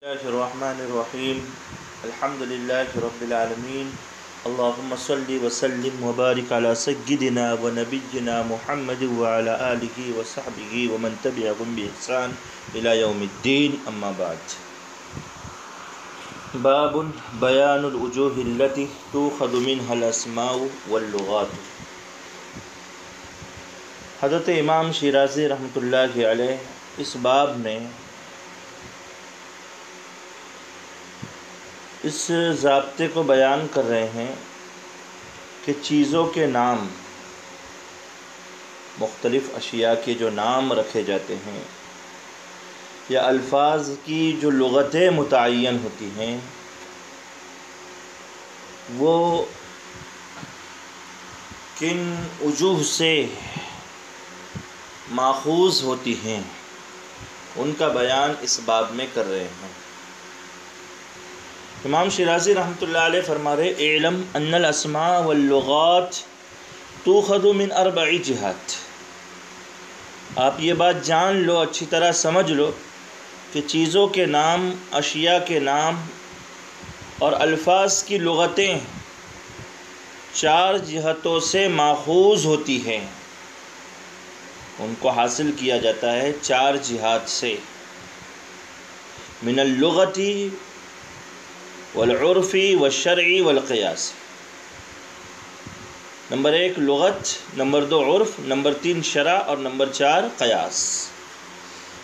الله الرحمن الرحيم الحمد لله رب العالمين اللهم صل وسلم وبارك على سيدنا ونبينا محمد وعلى آله وصحبه ومن تبعهم بإحسان إلى يوم الدين أما بعد باب بيان الوجوه التي تؤخذ منها الأسماء واللغات۔ حضرت امام شیرازی رحمۃ اللہ علیہ اس باب میں اس ضابطے کو بیان کر رہے ہیں کہ چیزوں کے نام، مختلف اشیاء کے جو نام رکھے جاتے ہیں یا الفاظ کی جو لغتیں متعین ہوتی ہیں وہ کن وجوہ سے ماخوذ ہوتی ہیں، ان کا بیان اس باب میں کر رہے ہیں۔ امام شیرازی رحمۃ اللہ علیہ فرما رہے اعلم ان الاسماء واللغات تؤخذ من 4 جہات۔ آپ یہ بات جان لو، اچھی طرح سمجھ لو کہ چیزوں کے نام، اشیاء کے نام اور الفاظ کی لغتیں 4 جہتوں سے ماخوذ ہوتی ہیں، ان کو حاصل کیا جاتا ہے 4 جہات سے، من اللغتی والعرفی والشرعی والقیاس۔ نمبر 1 لغت، نمبر 2 عرف، نمبر 3 شرع اور نمبر 4 قیاس۔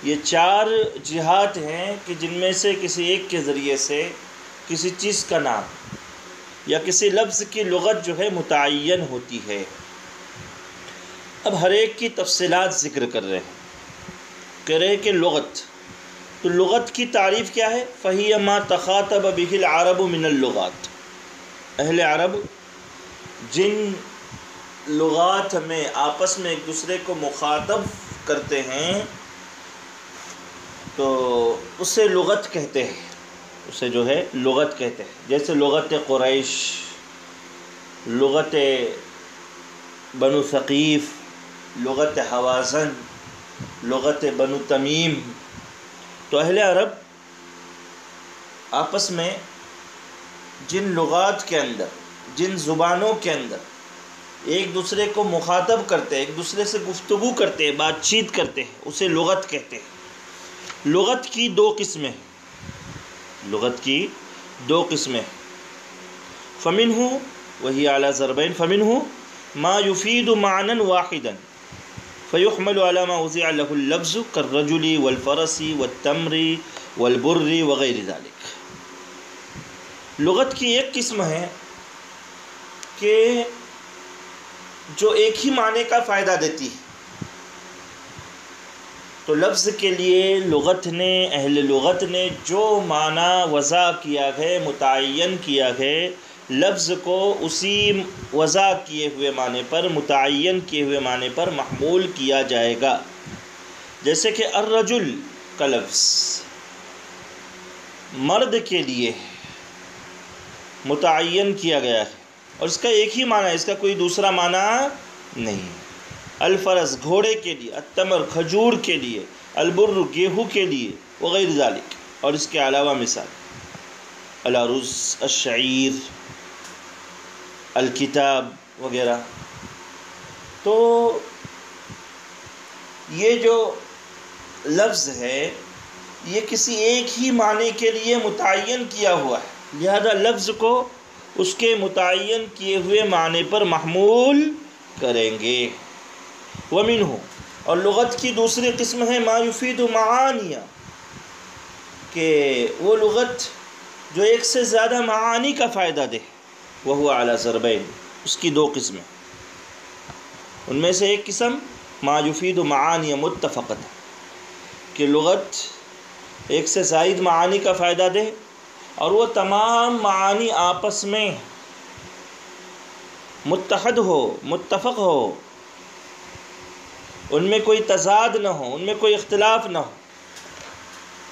یہ 4 جہات ہیں کہ جن میں سے کسی ایک کے ذریعے سے کسی چیز کا نام یا کسی لفظ کی لغت جو ہے متعین ہوتی ہے۔ اب ہر ایک کی تفصیلات ذکر کر رہے ہیں، کہہ رہے کہ لغت، تو لغت کی تعریف کیا ہے؟ فَهِيَ مَا تَخَاطَبَ بِهِ الْعَرَبُ مِنَ اللُّغَاتِ۔ اہل عرب جن لغات میں آپس میں ایک دوسرے کو مخاطب کرتے ہیں تو اسے لغت کہتے ہیں، اسے جو ہے لغت کہتے ہیں۔ جیسے لغت قریش، لغت بنو ثقیف، لغت حوازن، لغت بنو تمیم۔ تو اہل عرب آپس میں جن لغات کے اندر، جن زبانوں کے اندر ایک دوسرے کو مخاطب کرتے ہیں، ایک دوسرے سے گفتگو کرتے ہیں، بات چیت کرتے ہیں، اسے لغت کہتے ہیں۔ لغت کی 2 قسمیں، لغت کی 2 قسمیں، فمنہ وہی اعلیٰ ضربین، فمنہ ما یفید معنی واحدا فیحمل علی ما وضع له اللفظ كالرجل والفرس والتمر والبر وغیر ذلك۔ لغت کی ایک قسم ہے کہ جو ایک ہی معنی کا فائدہ دیتی ہے، تو لفظ کے لیے لغت نے، اہل لغت نے جو معنی وضع کیا ہے، متعین کیا ہے، لفظ کو اسی وضع کیے ہوئے معنی پر، متعین کیے ہوئے معنی پر محمول کیا جائے گا۔ جیسے کہ الرجل کا لفظ مرد کے لیے متعین کیا گیا ہے اور اس کا ایک ہی معنی ہے، اس کا کوئی دوسرا معنی نہیں۔ الفرس گھوڑے کے لیے، التمر کھجور کے لیے، البر گیہوں کے لیے، وغیر ذالک، اور اس کے علاوہ مثال الارز، الشعیر، الکتاب وغیرہ۔ تو یہ جو لفظ ہے یہ کسی ایک ہی معنی کے لیے متعین کیا ہوا ہے، لہذا لفظ کو اس کے متعین کیے ہوئے معنی پر محمول کریں گے۔ ومنہ، اور لغت کی دوسری قسم ہے ما یفید معانی، کہ وہ لغت جو ایک سے زیادہ معانی کا فائدہ دے، وہو علی ضربین، اس کی 2 قسمیں۔ ان میں سے ایک قسم ما یفید معانی متفقۃ، کہ لغت ایک سے زائد معانی کا فائدہ دے اور وہ تمام معانی آپس میں متحد ہو، متفق ہو، ان میں کوئی تضاد نہ ہو، ان میں کوئی اختلاف نہ ہو۔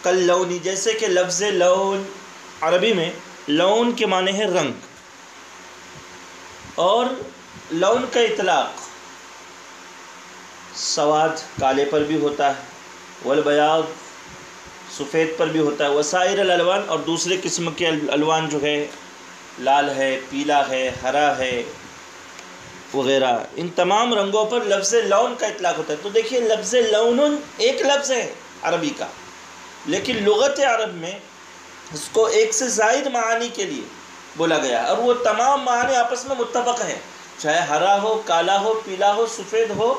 کاللون، جیسے کہ لفظ لون، عربی میں لون کے معنی ہے رنگ، اور لون کا اطلاق سواد کالے پر بھی ہوتا ہے، والبیاض سفید پر بھی ہوتا ہے، وسائر الالوان، اور دوسرے قسم کے الوان جو ہے لال ہے، پیلا ہے، ہرا ہے وغیرہ، ان تمام رنگوں پر لفظ لون کا اطلاق ہوتا ہے۔ تو دیکھیے لفظ لون ایک لفظ ہے عربی کا، لیکن لغت عرب میں اس کو ایک سے زائد معانی کے لیے بولا گیا، اور وہ تمام معانی آپس میں متفق ہیں، چاہے ہرا ہو، کالا ہو، پیلا ہو، سفید ہو،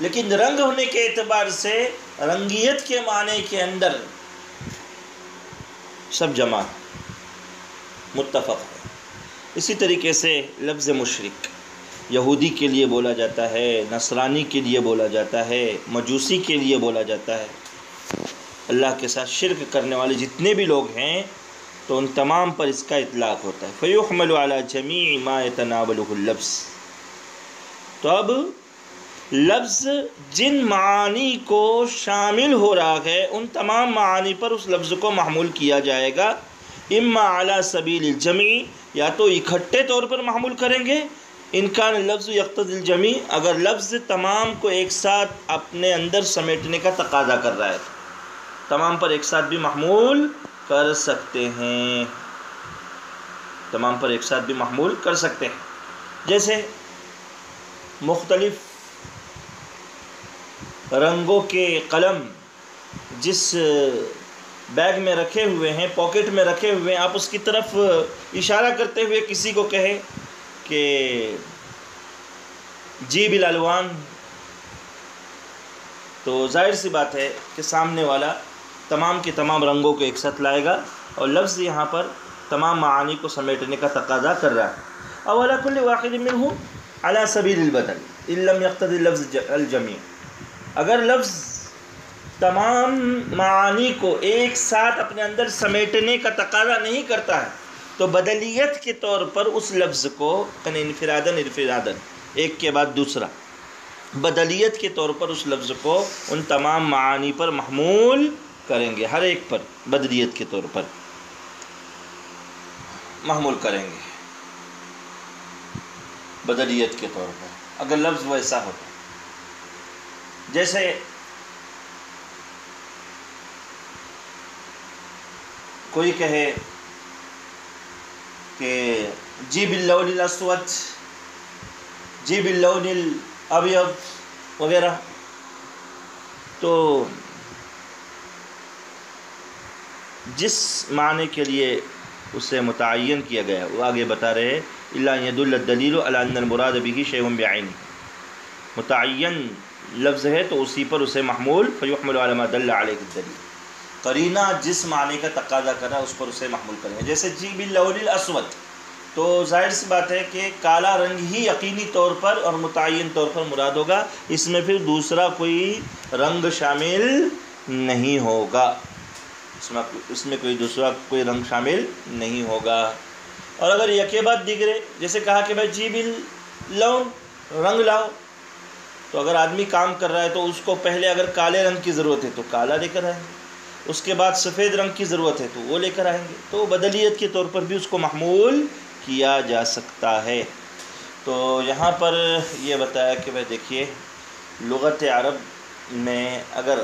لیکن رنگ ہونے کے اعتبار سے رنگیت کے معنی کے اندر سب جمع متفق ہے۔ اسی طریقے سے لفظ مشرک یہودی کے لیے بولا جاتا ہے، نصرانی کے لیے بولا جاتا ہے، مجوسی کے لیے بولا جاتا ہے۔ اللہ کے ساتھ شرک کرنے والے جتنے بھی لوگ ہیں تو ان تمام پر اس کا اطلاق ہوتا ہے۔ فَيُحْمَلُ عَلَى جَمِيعِ مَا يَتَنَاوَلُهُ اللَّفْظ۔ تو اب لفظ جن معانی کو شامل ہو رہا ہے ان تمام معانی پر اس لفظ کو محمول کیا جائے گا، اما علی سبیل الجمع، یا تو اکٹھے طور پر محمول کریں گے، ان کا لفظ یقتضی الجمع، اگر لفظ تمام کو ایک ساتھ اپنے اندر سمیٹنے کا تقاضا کر رہا ہے، تمام پر ایک ساتھ بھی محمول کر سکتے ہیں، تمام پر ایک ساتھ بھی محمول کر سکتے ہیں۔ جیسے مختلف رنگوں کے قلم جس بیگ میں رکھے ہوئے ہیں، پاکٹ میں رکھے ہوئے ہیں، آپ اس کی طرف اشارہ کرتے ہوئے کسی کو کہیں کہ جیب الالوان، تو ظاہر سی بات ہے کہ سامنے والا تمام کے تمام رنگوں کو ایک ساتھ لائے گا، اور لفظ یہاں پر تمام معانی کو سمیٹنے کا تقاضا کر رہا ہے۔ اولا کل واحد منہ علی سبیل البدل ان لم یقتضی لفظ الجميع، اگر لفظ تمام معانی کو ایک ساتھ اپنے اندر سمیٹنے کا تقاضا نہیں کرتا ہے تو بدلیت کے طور پر اس لفظ کو انفراداً ایک کے بعد دوسرا، بدلیت کے طور پر اس لفظ کو ان تمام معانی پر محمول کریں گے، ہر ایک پر بدلیت کے طور پر محمول کریں گے، بدلیت کے طور پر اگر لفظ ویسا ہوتا۔ جیسے کوئی کہے کہ جی باللون الاسود، جی باللون الابیض وغیرہ، تو جس معنی کے لیے اسے متعین کیا گیا وہ آگے بتا رہے ہیں الا ان يدل الدلیل علی ان المراد به شیء بعینہ، متعین لفظ ہے تو اسی پر اسے محمول فیحمل علی ما دل علیہ الدلیل، قرینہ جس معنی کا تقاضا کرا اس پر اسے محمول کریں گے۔ جیسے جی باللون الاسود، تو ظاہر سی بات ہے کہ کالا رنگ ہی یقینی طور پر اور متعین طور پر مراد ہوگا، اس میں پھر دوسرا کوئی رنگ شامل نہیں ہوگا، اس میں کوئی دوسرا کوئی رنگ شامل نہیں ہوگا۔ اور اگر یکے بعد دیگرے، جیسے کہا کہ بھائی جی باللون، رنگ لاؤ، تو اگر آدمی کام کر رہا ہے تو اس کو پہلے اگر کالے رنگ کی ضرورت ہے تو کالا لے کر آئیں گے، اس کے بعد سفید رنگ کی ضرورت ہے تو وہ لے کر آئیں گے، تو بدلیت کے طور پر بھی اس کو محمول کیا جا سکتا ہے۔ تو یہاں پر یہ بتایا کہ بھائی دیکھیے لغت عرب میں اگر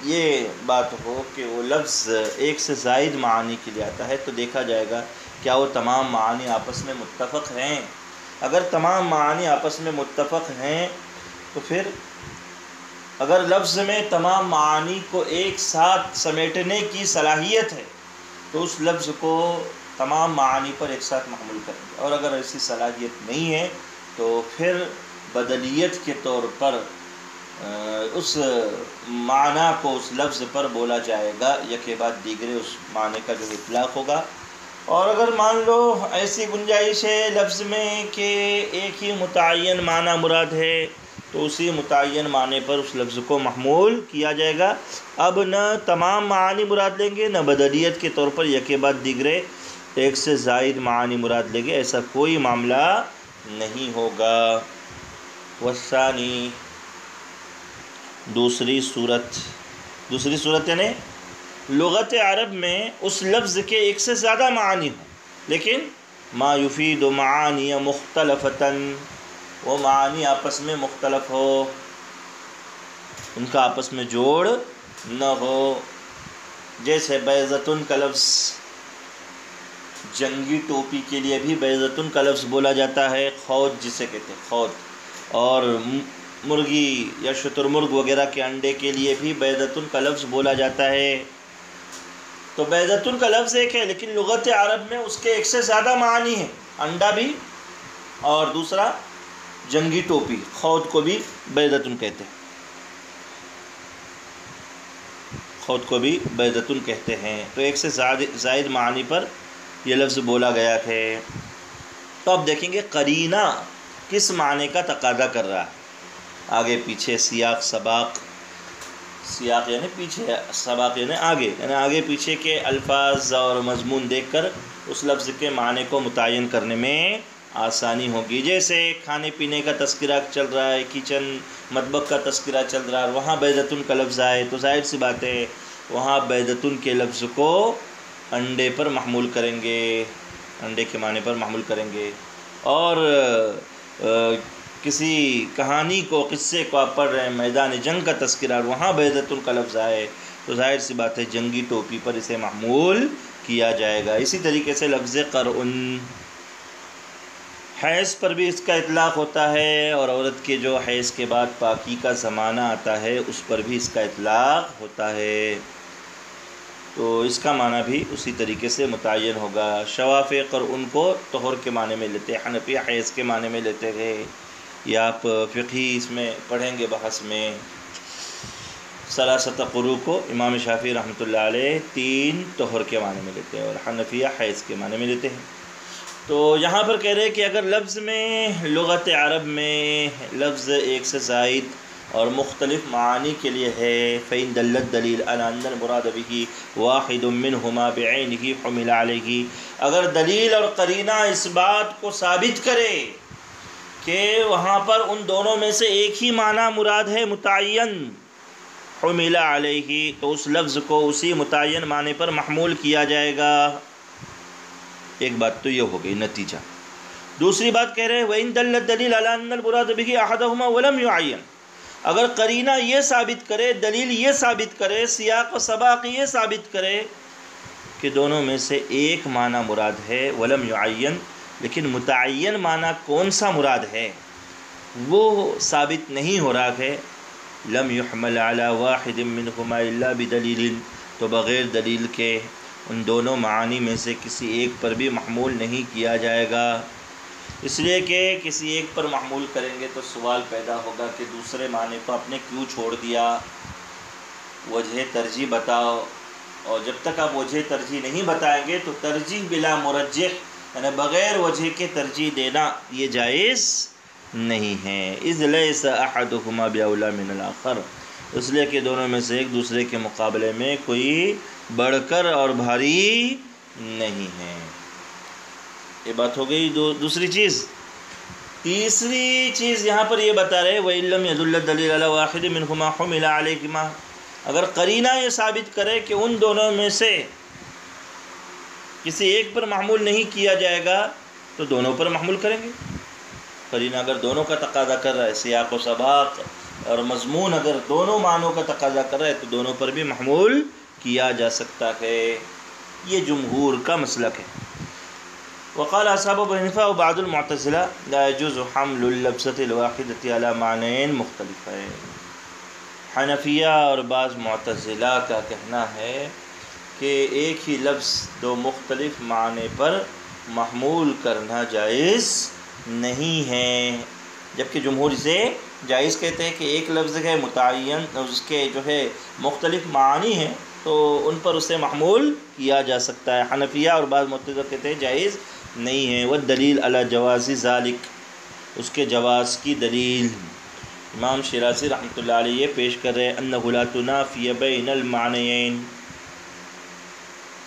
یہ بات ہو کہ وہ لفظ ایک سے زائد معانی کے لیے آتا ہے تو دیکھا جائے گا کیا وہ تمام معانی آپس میں متفق ہیں۔ اگر تمام معانی آپس میں متفق ہیں تو پھر اگر لفظ میں تمام معانی کو ایک ساتھ سمیٹنے کی صلاحیت ہے تو اس لفظ کو تمام معانی پر ایک ساتھ محمول کریں گے، اور اگر ایسی صلاحیت نہیں ہے تو پھر بدلیت کے طور پر اس معنی کو اس لفظ پر بولا جائے گا، یکے بعد دیگرے اس معنی کا جو اطلاق ہوگا۔ اور اگر مان لو ایسی گنجائش ہے لفظ میں کہ ایک ہی متعین معنی مراد ہے تو اسی متعین معنی پر اس لفظ کو محمول کیا جائے گا، اب نہ تمام معانی مراد لیں گے نہ بدلیت کے طور پر یکے بعد دیگرے ایک سے زائد معانی مراد لیں گے، ایسا کوئی معاملہ نہیں ہوگا۔ والثانی، دوسری صورت یعنی لغت عرب میں اس لفظ کے ایک سے زیادہ معانی ہوں لیکن ما یفید معانی مختلفتاً، وہ معانی آپس میں مختلف ہو، ان کا آپس میں جوڑ نہ ہو۔ جیسے بیضتن کا لفظ جنگی ٹوپی کے لیے بھی بیضتن کا لفظ بولا جاتا ہے، خود جسے کہتے ہیں خود، اور مرغی یا شتر مرغ وغیرہ کے انڈے کے لیے بھی بیضتن کا لفظ بولا جاتا ہے۔ تو بیضتن کا لفظ ایک ہے، لیکن لغت عرب میں اس کے ایک سے زیادہ معانی ہیں، انڈا بھی اور دوسرا جنگی ٹوپی، خود کو بھی بیضتن کہتے ہیں، خود کو بھی بیضتن کہتے ہیں۔ تو ایک سے زائد معانی پر یہ لفظ بولا گیا ہے۔ تو اب دیکھیں گے قرینہ کس معنی کا تقاضا کر رہا ہے، آگے پیچھے، سیاق سباق، سیاق یعنی پیچھے، سباق یعنی آگے، یعنی آگے پیچھے کے الفاظ اور مضمون دیکھ کر اس لفظ کے معنی کو متعین کرنے میں آسانی ہوگی۔ جیسے کھانے پینے کا تذکرہ چل رہا ہے، کچن مطبخ کا تذکرہ چل رہا ہے، وہاں بیضتن کا لفظ آئے تو ظاہر سی بات ہے وہاں بیضتن کے لفظ کو انڈے پر محمول کریں گے، انڈے کے معنی پر محمول کریں گے۔ اور کسی کہانی کو، قصے کو آپ پڑھ رہے ہیں، میدان جنگ کا تذکرہ، وہاں بیضتن کا لفظ آئے تو ظاہر سی بات ہے جنگی ٹوپی پر اسے محمول کیا جائے گا۔ اسی طریقے سے لفظ قرء، حیض پر بھی اس کا اطلاق ہوتا ہے، اور عورت کے جو حیض کے بعد پاکی کا زمانہ آتا ہے اس پر بھی اس کا اطلاق ہوتا ہے، تو اس کا معنی بھی اسی طریقے سے متعین ہوگا۔ شواف قرء کو طہر کے معنی میں لیتے ہیں، حنفی حیض کے معنی میں لیتے ہیں، یا آپ فقہی اس میں پڑھیں گے بحث میں، ثلاثۃ قروء کو امام شافعی رحمۃ اللہ علیہ 3 طہر کے معنی میں لیتے ہیں اور حنفیہ حیض کے معنی میں لیتے ہیں۔ تو یہاں پر کہہ رہے ہیں کہ اگر لفظ میں، لغت عرب میں لفظ ایک سے زائد اور مختلف معانی کے لیے ہے، فَإِن دَلَّ الدَّلِيلُ عَلَىٰ أَنَّ الْمُرَادَ بِهِ وَاحِدٌ مِّنْهُمَا بِعَيْنِهِ حُمِلَ عَلَيْهِ، اگر دلیل اور قرینہ اس بات کو ثابت کرے کہ وہاں پر ان دونوں میں سے ایک ہی معنی مراد ہے متعین، حُمِلَ عَلَيْهِ، تو اس لفظ کو اسی متعین معنی پر محمول کیا جائے گا۔ ایک بات تو یہ ہو گئی نتیجہ۔ دوسری بات کہہ رہے ہیں وَإِن دَلَّ الدَّلِيلُ عَلَىٰ أَنَّ الْمُرَادَ بِهِ أَحَدُهُمَا وَلَمْ يُعَيَّنْ، اگر قرینہ یہ ثابت کرے، دلیل یہ ثابت کرے، سیاق و سباق یہ ثابت کرے کہ دونوں میں سے ایک معنی مراد ہے، وَلَمْ يُعَيَّنْ، لیکن متعین معنی کون سا مراد ہے وہ ثابت نہیں ہو رہا ہے، لَمْ يُحْمَلْ عَلَىٰ وَاحِدٍ مِّنْهُمَا إِلَّا بِدَلِيلٍ، تو بغیر دلیل کے ان دونوں معانی میں سے کسی ایک پر بھی محمول نہیں کیا جائے گا، اس لیے کہ کسی ایک پر محمول کریں گے تو سوال پیدا ہوگا کہ دوسرے معنی کو آپ نے کیوں چھوڑ دیا، وجہ ترجیح بتاؤ، اور جب تک آپ وجہ ترجیح نہیں بتائیں گے تو ترجیح بلا مرجح، یعنی بغیر وجہ کے ترجیح دینا یہ جائز نہیں ہے۔ اذ لیس احدہما باولی من الاخر، اس لیے کہ دونوں میں سے ایک دوسرے کے مقابلے میں کوئی بڑھ کر اور بھاری نہیں ہے۔ یہ بات ہو گئی دوسری چیز۔ تیسری چیز یہاں پر یہ بتا رہے وَإِن لَّمْ يَدُلَّ الدَّلِيلُ عَلَىٰ وَاحِدٍ مِّنْهُمَا حُمِلَ عَلَيْهِمَا، اگر قرینہ یہ ثابت کرے کہ ان دونوں میں سے کسی ایک پر محمول نہیں کیا جائے گا تو دونوں پر محمول کریں گے۔ قرینہ اگر دونوں کا تقاضا کر رہا ہے، سیاق و سباق اور مضمون اگر دونوں معنوں کا تقاضا کر رہا ہے تو دونوں پر بھی محمول کیا جا سکتا ہے، یہ جمہور کا مسلک ہے۔ وقال اصحاب ابو حنیفہ وبعض المعتزلہ لا يجوز حمل اللفظة الواحدة على معنیین مختلفین، حنفیہ اور بعض معتزلہ کا کہنا ہے کہ ایک ہی لفظ دو مختلف معنی پر محمول کرنا جائز نہیں ہے، جبکہ جمہور اسے جائز کہتے ہیں کہ ایک لفظ ہے متعین، اس کے جو ہے مختلف معانی ہیں تو ان پر اسے محمول کیا جا سکتا ہے۔ حنفیہ اور بعض معتزلہ کہتے ہیں جائز نہیں ہے۔ والدلیل علی جواز ذالک، اس کے جواز کی دلیل امام شیرازی رحمۃ اللہ علیہ یہ پیش کر رہے انہ لا تنافی بین المعنیین،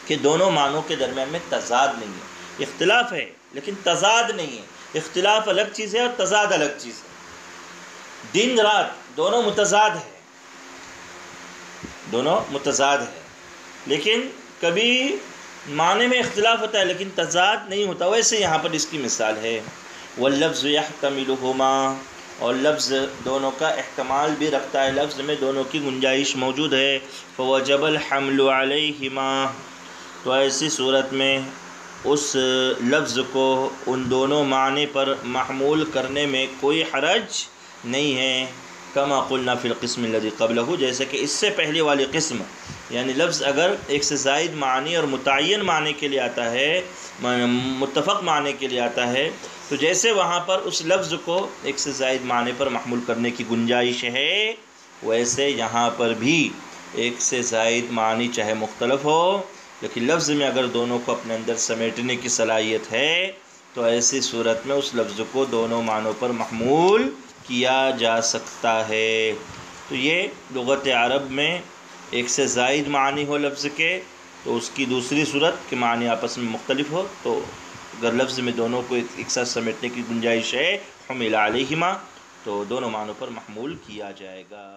کہ دونوں معنوں کے درمیان میں تضاد نہیں ہے، اختلاف ہے لیکن تضاد نہیں ہے۔ اختلاف الگ چیز ہے اور تضاد الگ چیز ہے۔ دن رات دونوں متضاد ہے، دونوں متضاد ہے، لیکن کبھی معنی میں اختلاف ہوتا ہے لیکن تضاد نہیں ہوتا۔ ویسے یہاں پر اس کی مثال ہے واللفظ یحتملہما، اور لفظ دونوں کا احتمال بھی رکھتا ہے، لفظ میں دونوں کی گنجائش موجود ہے۔ فوجب الحمل علیہما، تو ایسی صورت میں اس لفظ کو ان دونوں معنی پر محمول کرنے میں کوئی حرج نہیں ہے۔ کما قلنا فی القسم الذی قبلہ، جیسے کہ اس سے پہلے والی قسم، یعنی لفظ اگر ایک سے زائد معنی اور متعین معنی کے لیے آتا ہے، متفق معنی کے لیے آتا ہے، تو جیسے وہاں پر اس لفظ کو ایک سے زائد معنی پر محمول کرنے کی گنجائش ہے، ویسے یہاں پر بھی ایک سے زائد معنی چاہے مختلف ہو، لیکن لفظ میں اگر دونوں کو اپنے اندر سمیٹنے کی صلاحیت ہے تو ایسی صورت میں اس لفظ کو دونوں معنوں پر محمول کیا جا سکتا ہے۔ تو یہ لغت عرب میں ایک سے زائد معنی ہو لفظ کے تو اس کی دوسری صورت کے معنی آپس میں مختلف ہو، تو اگر لفظ میں دونوں کو ایک ساتھ سمیٹنے کی گنجائش ہے حمل علیہما، تو دونوں معنوں پر محمول کیا جائے گا۔